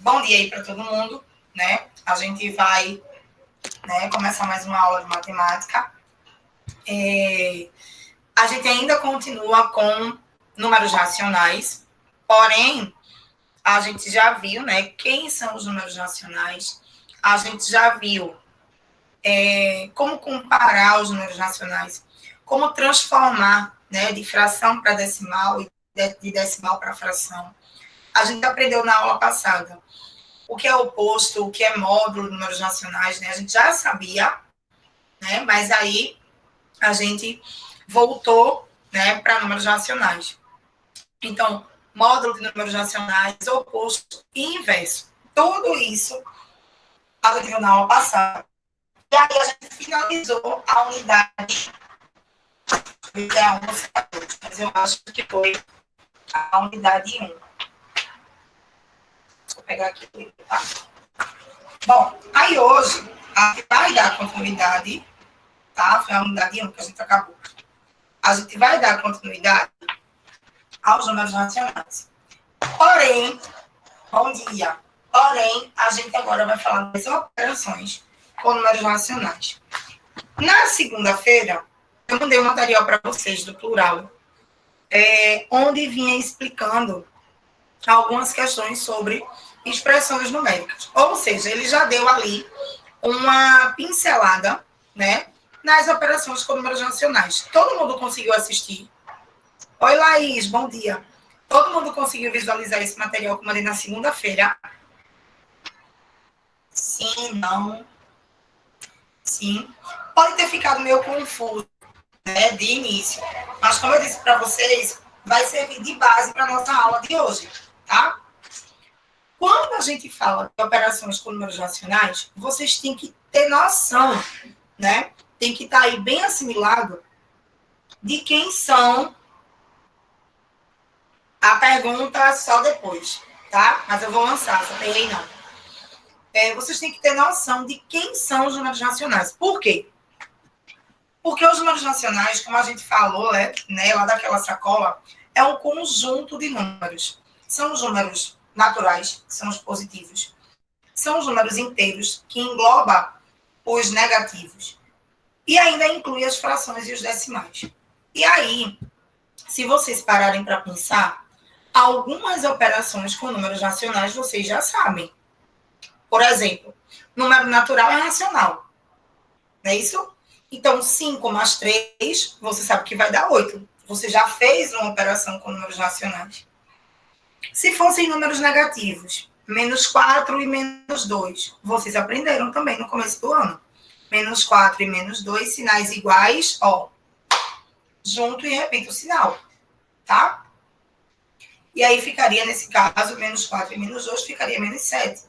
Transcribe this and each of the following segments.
Bom dia aí para todo mundo, né? A gente vai, começar mais uma aula de matemática. A gente ainda continua com números racionais, porém, a gente já viu, né, quem são os números racionais, a gente já viu como comparar os números racionais, como transformar, né, de fração para decimal e de decimal para fração. A gente aprendeu na aula passada o que é oposto, o que é módulo de números racionais, né? A gente já sabia, né? Mas aí a gente voltou, né, para números racionais. Então, módulo de números racionais, oposto e inverso. Tudo isso a gente viu na aula passada. E aí a gente finalizou a unidade mas eu acho que foi a unidade 1. Deixa eu pegar aqui, tá? Bom, aí hoje a gente vai dar continuidade, tá? Foi a unidade 1 que a gente acabou. A gente vai dar continuidade aos números racionais. Porém, bom dia. Porém, a gente agora vai falar das operações com números racionais. Na segunda-feira, eu mandei um material para vocês do plural, onde vinha explicando algumas questões sobre expressões numéricas. Ou seja, ele já deu ali uma pincelada, né, nas operações com números racionais. Todo mundo conseguiu assistir? Oi, Laís, bom dia. Todo mundo conseguiu visualizar esse material que eu mandei na segunda-feira? Sim, não. Sim. Pode ter ficado meio confuso, né, de início. Mas, como eu disse para vocês, vai servir de base para a nossa aula de hoje, tá? Quando a gente fala de operações com números racionais, vocês têm que ter noção, né? Tem que estar aí bem assimilado de quem são. A pergunta só depois, tá? Mas eu vou lançar, só tem aí não. Vocês têm que ter noção de quem são os números racionais. Por quê? Porque os números racionais, como a gente falou, né, lá daquela sacola, é um conjunto de números. São os números naturais, que são os positivos. São os números inteiros, que engloba os negativos. E ainda inclui as frações e os decimais. E aí, se vocês pararem para pensar, algumas operações com números racionais vocês já sabem. Por exemplo, número natural é racional. Não é isso? Então, 5 mais 3, você sabe que vai dar 8. Você já fez uma operação com números racionais. Se fossem números negativos, menos 4 e menos 2, vocês aprenderam também no começo do ano. Menos 4 e menos 2, sinais iguais, ó, junto e repita o sinal, tá? E aí ficaria, nesse caso, menos 4 e menos 2, ficaria menos 7.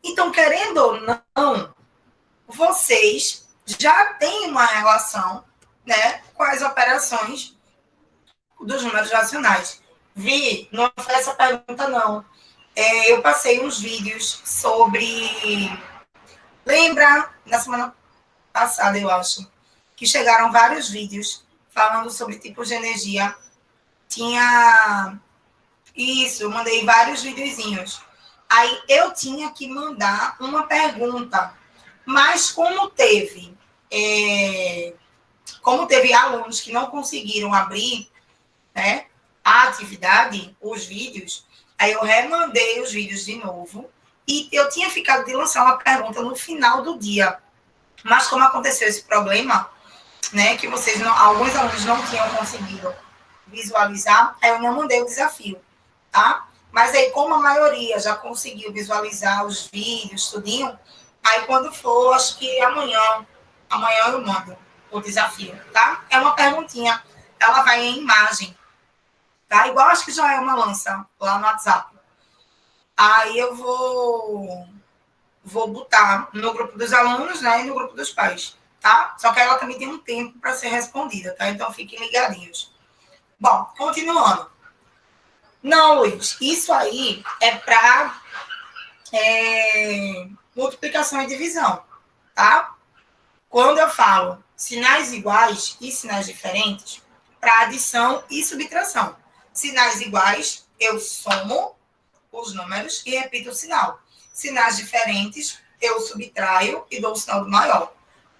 Então, querendo ou não, vocês já têm uma relação, né, com as operações dos números racionais. Vi, não foi essa pergunta, não. Eu passei uns vídeos sobre... Lembra, na semana passada, eu acho, que chegaram vários vídeos falando sobre tipos de energia. Tinha... Isso, eu mandei vários videozinhos. Aí eu tinha que mandar uma pergunta. Mas como teve alunos que não conseguiram abrir, né, a atividade, os vídeos, aí eu remandei os vídeos de novo e eu tinha ficado de lançar uma pergunta no final do dia. Mas como aconteceu esse problema, né, que alguns alunos não tinham conseguido visualizar, aí eu não mandei o desafio, tá? Mas aí, como a maioria já conseguiu visualizar os vídeos, tudinho, aí quando for, acho que amanhã eu mando o desafio, tá? É uma perguntinha, ela vai em imagem, tá? Igual acho que já é uma lança lá no WhatsApp. Aí eu vou botar no grupo dos alunos, né, e no grupo dos pais, tá? Só que ela também tem um tempo para ser respondida, tá? Então fiquem ligadinhos. Bom, continuando. Não, Luiz, isso aí é para multiplicação e divisão, tá? Quando eu falo sinais iguais e sinais diferentes, para adição e subtração. Sinais iguais, eu somo os números e repito o sinal. Sinais diferentes, eu subtraio e dou o sinal do maior.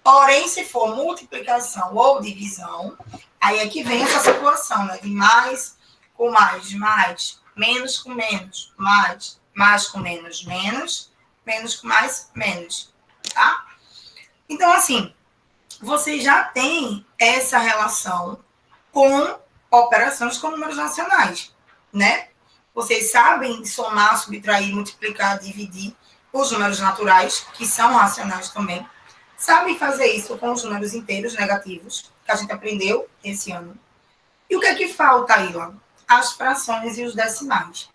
Porém, se for multiplicação ou divisão, aí é que vem essa situação, né? De mais com mais, menos com menos, mais com menos, menos com mais, menos, tá? Então, assim, vocês já têm essa relação com operações com números racionais, né? Vocês sabem somar, subtrair, multiplicar, dividir os números naturais, que são racionais também. Sabem fazer isso com os números inteiros negativos, que a gente aprendeu esse ano. E o que é que falta, Ilha? As frações e os decimais,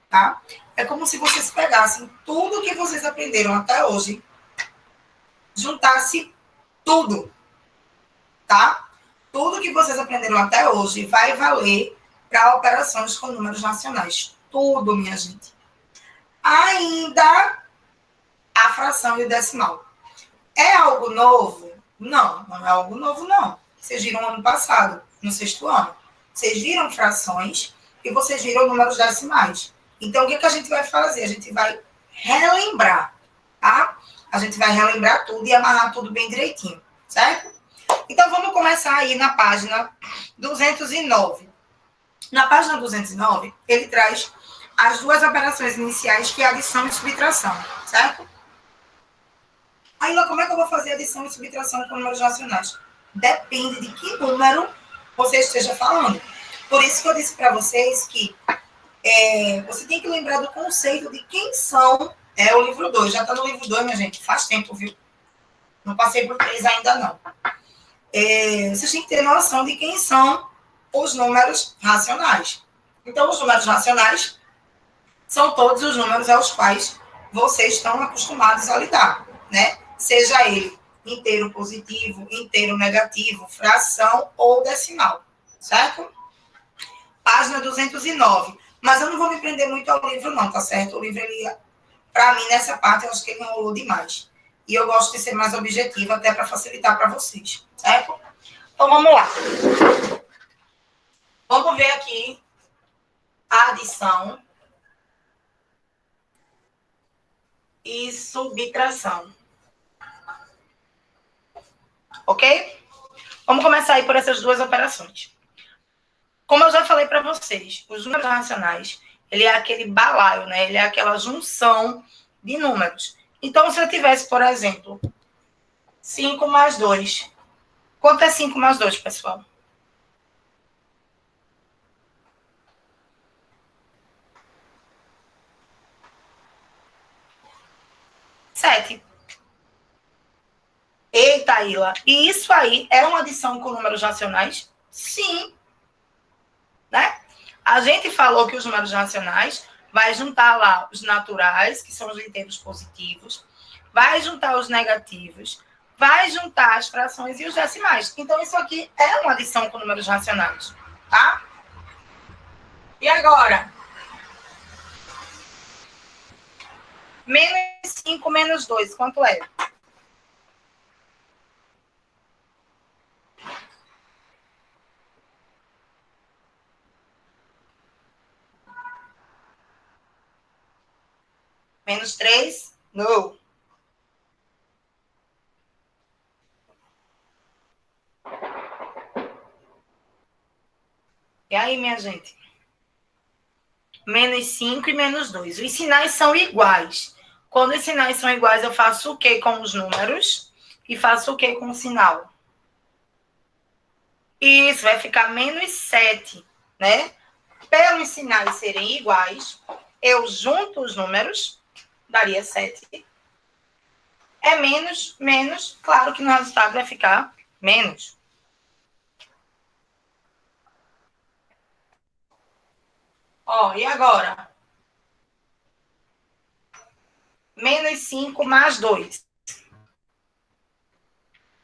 tá? É como se vocês pegassem tudo que vocês aprenderam até hoje, juntasse tudo, tá? Tudo que vocês aprenderam até hoje vai valer para operações com números racionais. Tudo, minha gente. Ainda a fração e o decimal. É algo novo? Não, não é algo novo, não. Vocês viram ano passado, no sexto ano. Vocês viram frações e vocês viram números decimais. Então, o que a gente vai fazer? A gente vai relembrar, tá? A gente vai relembrar tudo e amarrar tudo bem direitinho, certo? Então, vamos começar aí na página 209. Na página 209, ele traz as duas operações iniciais, que é adição e subtração, certo? Aí, como é que eu vou fazer adição e subtração com números racionais? Depende de que número você esteja falando. Por isso que eu disse para vocês que você tem que lembrar do conceito de quem são o livro 2. Já está no livro 2, minha gente, faz tempo, viu? Não passei por 3 ainda, não. Vocês têm que ter noção de quem são os números racionais. Então, os números racionais são todos os números aos quais vocês estão acostumados a lidar, né? Seja ele inteiro positivo, inteiro negativo, fração ou decimal, certo? Página 209. Mas eu não vou me prender muito ao livro, não, tá certo? O livro, para mim, nessa parte, eu acho que ele enrolou demais. E eu gosto de ser mais objetiva, até para facilitar para vocês, certo? Então, vamos lá. Vamos ver aqui a adição e subtração. Ok? Vamos começar aí por essas duas operações. Como eu já falei para vocês, os números racionais, ele é aquele balaio, né? Ele é aquela junção de números. Então, se eu tivesse, por exemplo, 5 mais 2. Quanto é 5 mais 2, pessoal? Sete. Eita, Ila. E isso aí é uma adição com números racionais? Sim. Né? A gente falou que os números racionais vai juntar lá os naturais, que são os inteiros positivos, vai juntar os negativos, vai juntar as frações e os decimais. Então, isso aqui é uma adição com números racionais, tá? E agora? Menos 5 menos 2, quanto é? Menos 3? Não. E aí, minha gente? Menos 5 e menos 2. Os sinais são iguais. Quando os sinais são iguais, eu faço o quê com os números? E faço o quê com o sinal? Isso, vai ficar menos 7, né? Pelos sinais serem iguais, eu junto os números, daria 7. É menos, claro que no resultado vai ficar menos. Ó, e agora? Menos 5 mais 2.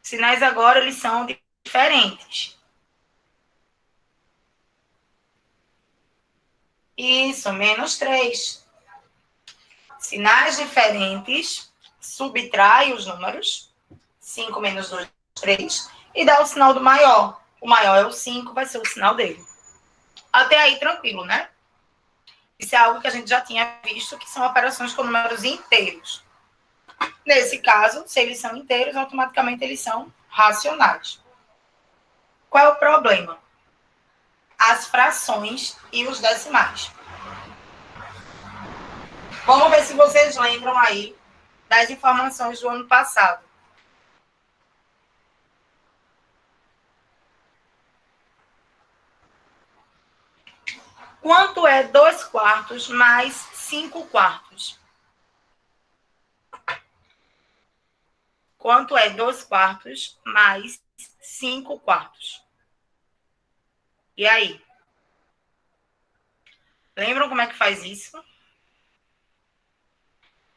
Sinais agora, eles são diferentes. Isso, menos 3. Sinais diferentes, subtrai os números. 5 menos 2, 3. E dá o sinal do maior. O maior é o 5, vai ser o sinal dele. Até aí, tranquilo, né? Isso é algo que a gente já tinha visto, que são operações com números inteiros. Nesse caso, se eles são inteiros, automaticamente eles são racionais. Qual é o problema? As frações e os decimais. Vamos ver se vocês lembram aí das informações do ano passado. Quanto é 2 quartos mais 5 quartos? Quanto é 2 quartos mais 5 quartos? E aí? Lembram como é que faz isso?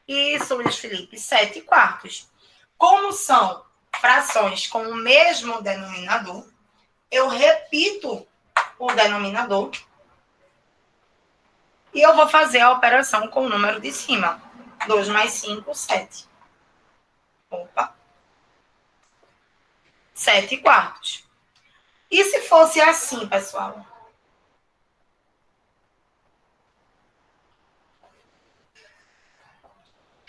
Isso, Luiz Felipe, 7 quartos. Como são frações com o mesmo denominador, eu repito o denominador e eu vou fazer a operação com o número de cima. 2 mais 5, 7. Opa. 7 quartos. E se fosse assim, pessoal?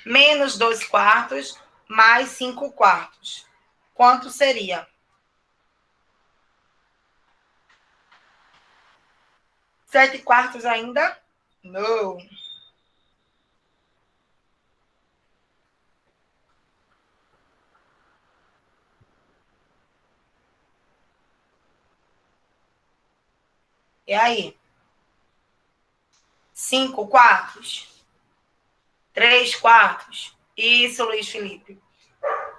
Menos 2 quartos mais 5 quartos. Quanto seria? 7 quartos ainda? Não. E aí? 5 quartos? 3 quartos? Isso, Luiz Felipe.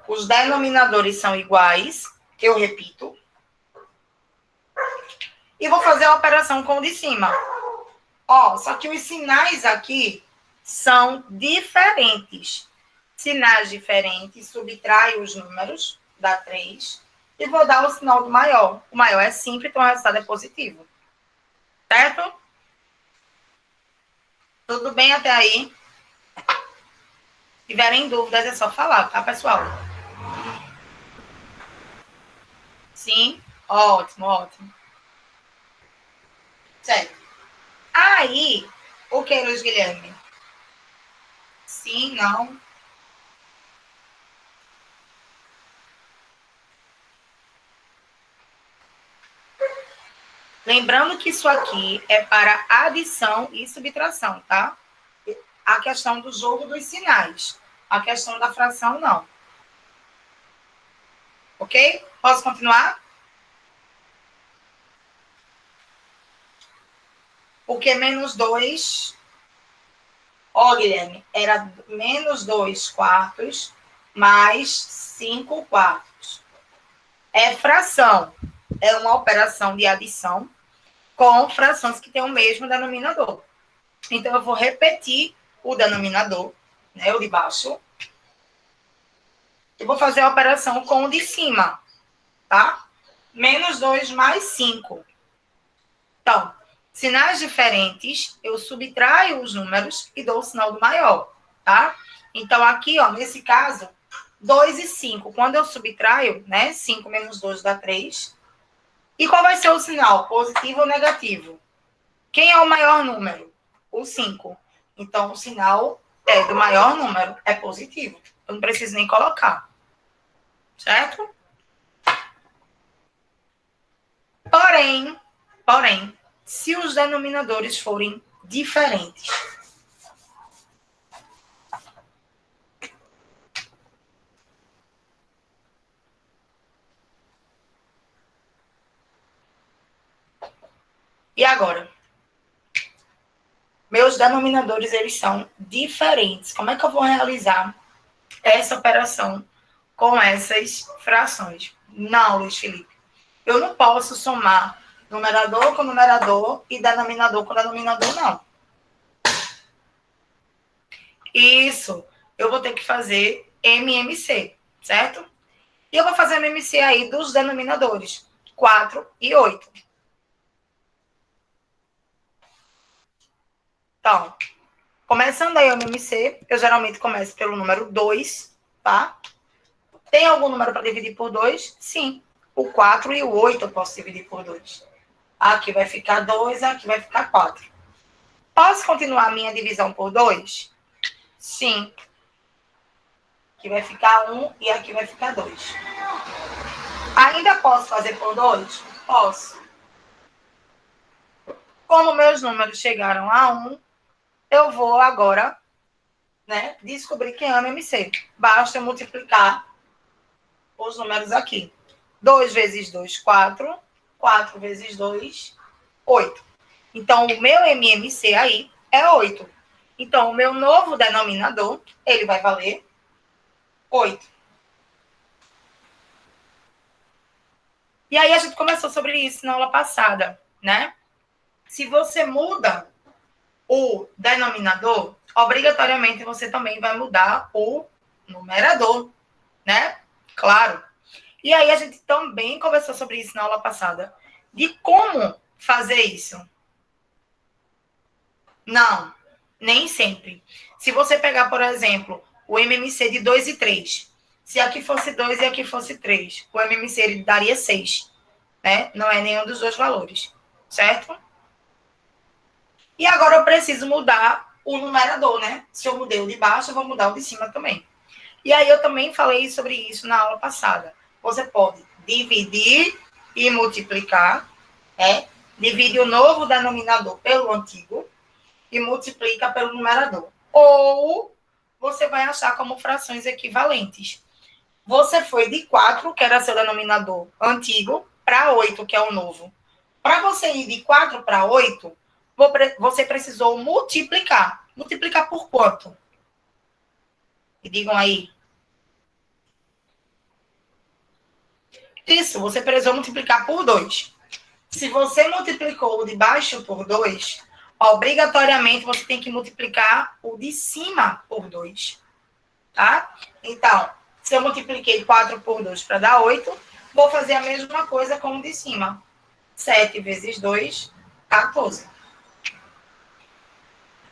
Os denominadores são iguais, eu repito. E vou fazer a operação com o de cima. Ó, só que os sinais aqui são diferentes. Sinais diferentes, subtraio os números, dá 3, e vou dar o sinal do maior. O maior é simples, então o resultado é positivo. Certo? Tudo bem até aí? Se tiverem dúvidas, é só falar, tá, pessoal? Sim? Ótimo, ótimo. Certo. Aí, o que, Luiz Guilherme? Sim, não. Lembrando que isso aqui é para adição e subtração, tá? A questão do jogo dos sinais. A questão da fração, não. Ok? Posso continuar? Porque menos 2... Ó, Guilherme, era menos 2 quartos mais 5 quartos. É fração. É uma operação de adição com frações que têm o mesmo denominador. Então, eu vou repetir o denominador, né, o de baixo. Eu vou fazer a operação com o de cima, tá? Menos 2 mais 5. Então, sinais diferentes, eu subtraio os números e dou o sinal do maior, tá? Então, aqui, ó, nesse caso, 2 e 5. Quando eu subtraio, né, 5 menos 2 dá 3. E qual vai ser o sinal? Positivo ou negativo? Quem é o maior número? O 5. Então, o sinal é do maior número, é positivo. Eu não preciso nem colocar. Certo? Porém, se os denominadores forem diferentes. E agora? Meus denominadores, eles são diferentes. Como é que eu vou realizar essa operação com essas frações? Não, Luiz Felipe. Eu não posso somar numerador com numerador e denominador com denominador, não. Isso, eu vou ter que fazer MMC, certo? E eu vou fazer MMC aí dos denominadores, 4 e 8. Então, começando aí o MMC, eu geralmente começo pelo número 2, tá? Tem algum número para dividir por 2? Sim. O 4 e o 8 eu posso dividir por 2. Aqui vai ficar 2, aqui vai ficar 4. Posso continuar a minha divisão por 2? Sim. Aqui vai ficar 1 e aqui vai ficar 2. Ainda posso fazer por 2? Posso. Como meus números chegaram a 1, eu vou agora, né, descobrir quem é o MMC. Basta multiplicar os números aqui. 2 vezes 2, 4. 4 vezes 2, 8. Então, o meu MMC aí é 8. Então, o meu novo denominador, ele vai valer 8. E aí, a gente começou sobre isso na aula passada, né? Se você muda o denominador, obrigatoriamente você também vai mudar o numerador, né? Claro. E aí, a gente também conversou sobre isso na aula passada, de como fazer isso. Não, nem sempre. Se você pegar, por exemplo, o MMC de 2 e 3, se aqui fosse 2 e aqui fosse 3, o MMC ele daria 6, né? Não é nenhum dos dois valores, certo? E agora eu preciso mudar o numerador, né? Se eu mudei o de baixo, eu vou mudar o de cima também. E aí eu também falei sobre isso na aula passada. Você pode dividir e multiplicar, né? Divide o novo denominador pelo antigo e multiplica pelo numerador. Ou você vai achar como frações equivalentes. Você foi de 4, que era seu denominador antigo, para 8, que é o novo. Para você ir de 4 para 8, você precisou multiplicar. Multiplicar por quanto? Me digam aí. Isso, você precisou multiplicar por 2. Se você multiplicou o de baixo por 2, obrigatoriamente você tem que multiplicar o de cima por 2. Tá? Então, se eu multipliquei 4 por 2 para dar 8, vou fazer a mesma coisa com o de cima. 7 vezes 2, 14.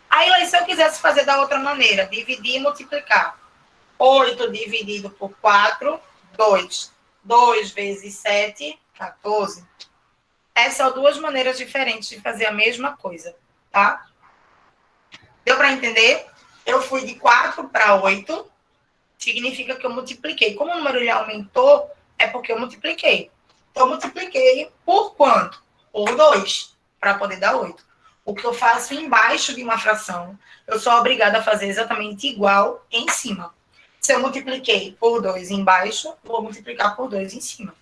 Aí, se eu quisesse fazer da outra maneira, dividir e multiplicar. 8 dividido por 4, 2. 2 vezes 7, 14. Essas são duas maneiras diferentes de fazer a mesma coisa, tá? Deu para entender? Eu fui de 4 para 8, significa que eu multipliquei. Como o número ele aumentou, é porque eu multipliquei. Então, eu multipliquei por quanto? Por 2, para poder dar 8. O que eu faço embaixo de uma fração, eu sou obrigada a fazer exatamente igual em cima. Se eu multipliquei por 2 embaixo, vou multiplicar por 2 em cima.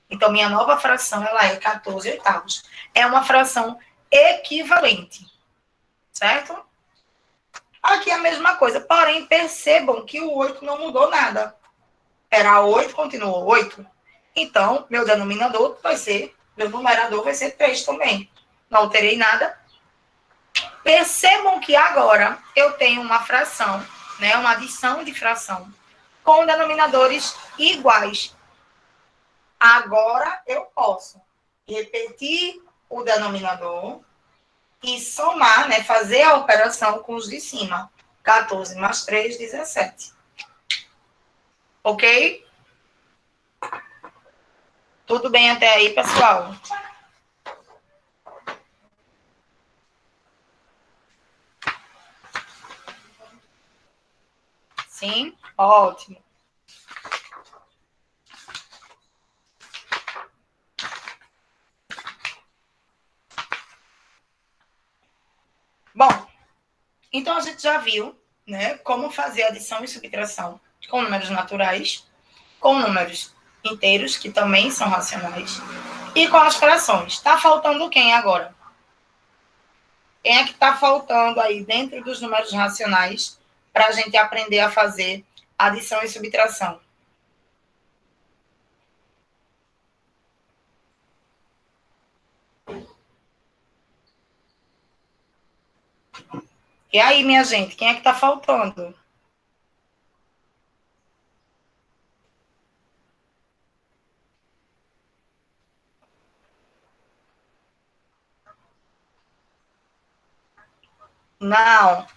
Então, minha nova fração, ela é 14 oitavos. É uma fração equivalente, certo? Aqui é a mesma coisa, porém, percebam que o 8 não mudou nada. Era 8, continuou 8. Então, meu denominador vai ser, meu numerador vai ser 3 também. Não alterei nada. Percebam que agora eu tenho uma fração, né, uma adição de fração, com denominadores iguais. Agora eu posso repetir o denominador e somar, né, fazer a operação com os de cima. 14 mais 3, 17. Ok? Tudo bem até aí, pessoal? Sim? Ótimo. Bom, então a gente já viu, né, como fazer adição e subtração com números naturais, com números inteiros, que também são racionais, e com as frações. Está faltando quem agora? Quem é que está faltando aí dentro dos números racionais para a gente aprender a fazer adição e subtração? E aí, minha gente, quem é que está faltando? Não.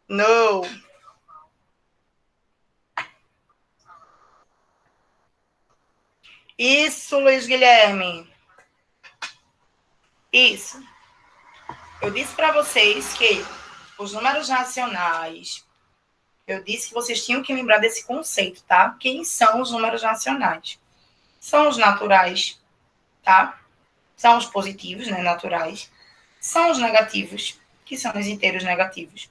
Não. Isso, Luiz Guilherme. Isso. Eu disse para vocês que os números racionais, eu disse que vocês tinham que lembrar desse conceito, tá? Quem são os números racionais? São os naturais, tá? São os positivos, né, naturais. São os negativos, que são os inteiros negativos.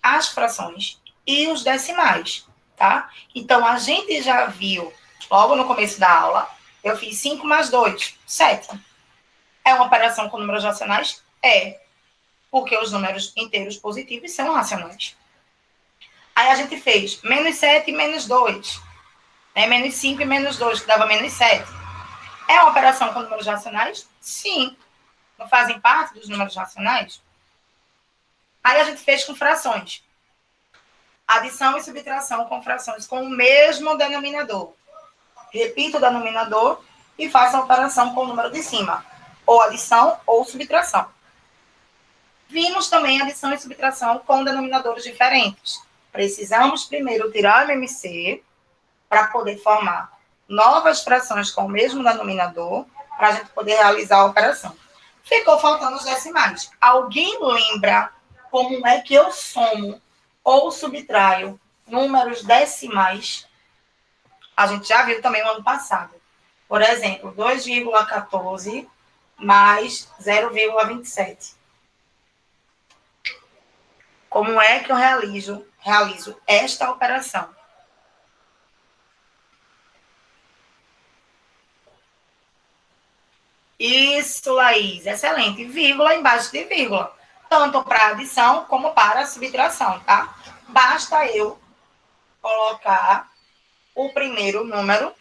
As frações e os decimais, tá? Então, a gente já viu, logo no começo da aula, eu fiz 5 mais 2, 7. É uma operação com números racionais? É, porque os números inteiros positivos são racionais. Aí a gente fez menos 7 e menos 2, né? Menos 5 e menos 2, que dava menos 7. É uma operação com números racionais? Sim. Não fazem parte dos números racionais? Aí a gente fez com frações. Adição e subtração com frações com o mesmo denominador. Repita o denominador e faça a operação com o número de cima. Ou adição ou subtração. Vimos também adição e subtração com denominadores diferentes. Precisamos primeiro tirar o MMC para poder formar novas frações com o mesmo denominador para a gente poder realizar a operação. Ficou faltando os decimais. Alguém lembra como é que eu somo ou subtraio números decimais? A gente já viu também no ano passado. Por exemplo, 2,14 mais 0,27. Como é que eu realizo esta operação? Isso, Laís, excelente. Vírgula embaixo de vírgula. Tanto para adição como para subtração, tá? Basta eu colocar o primeiro número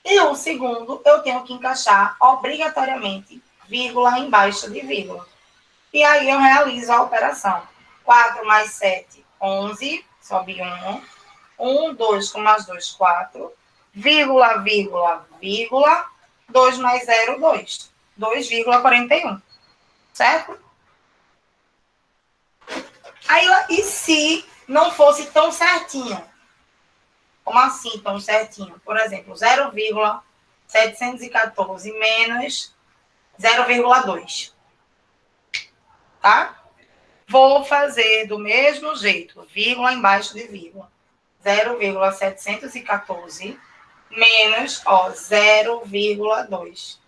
e o segundo eu tenho que encaixar obrigatoriamente vírgula embaixo de vírgula. E aí eu realizo a operação. 4 mais 7, 11, sobe 1. 1, 2 com mais 2, 4. Vírgula, vírgula, vírgula. 2 mais 0, 2. 2,41. Certo? Aí, e se não fosse tão certinho? Como assim tão certinho? Por exemplo, 0,714 menos 0,2. Tá? Vou fazer do mesmo jeito, vírgula embaixo de vírgula. 0,714 menos 0,2.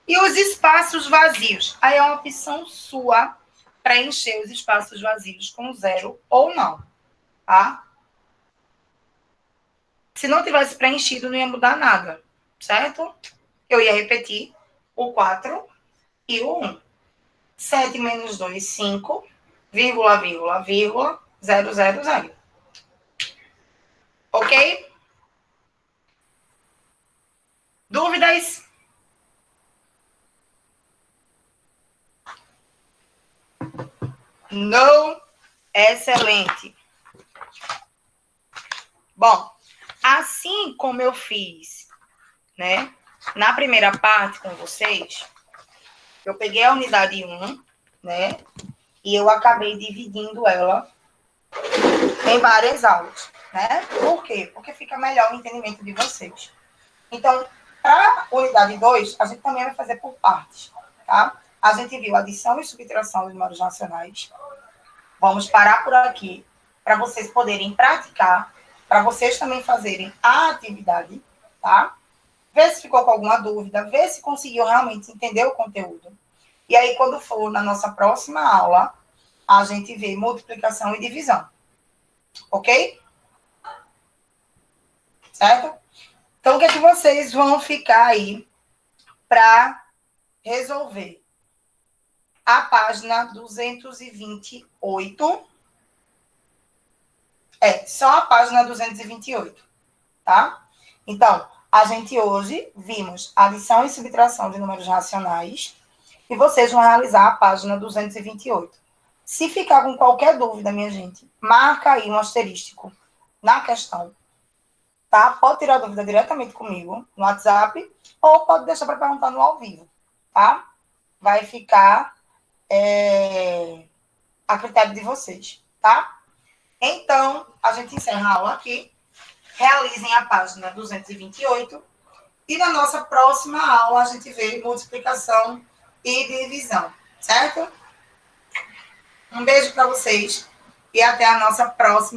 E os espaços vazios? Aí é uma opção sua preencher os espaços vazios com zero ou não, tá? Se não tivesse preenchido, não ia mudar nada, certo? Eu ia repetir o 4 e o 1. 7 menos 2, 5, vírgula, vírgula, vírgula, 0, 0, 0. Ok? Dúvidas? Não. Excelente. Bom, assim como eu fiz, né, na primeira parte com vocês, eu peguei a unidade 1, né, e eu acabei dividindo ela em várias aulas, né? Por quê? Porque fica melhor o entendimento de vocês. Então, para a unidade 2, a gente também vai fazer por partes, tá? A gente viu adição e subtração de números racionais. Vamos parar por aqui para vocês poderem praticar, para vocês também fazerem a atividade, tá? Ver se ficou com alguma dúvida, ver se conseguiu realmente entender o conteúdo. E aí, quando for na nossa próxima aula, a gente vê multiplicação e divisão. Ok? Certo? Então, o que é que vocês vão ficar aí para resolver? A página 228. Só a página 228, tá? Então, a gente hoje vimos adição e subtração de números racionais e vocês vão realizar a página 228. Se ficar com qualquer dúvida, minha gente, marca aí um asterístico na questão, tá? Pode tirar a dúvida diretamente comigo no WhatsApp ou pode deixar para perguntar no ao vivo, tá? Vai ficar a critério de vocês, tá? Então, a gente encerra a aula aqui. Realizem a página 228 E na nossa próxima aula a gente vê multiplicação e divisão, certo? Um beijo para vocês e até a nossa próxima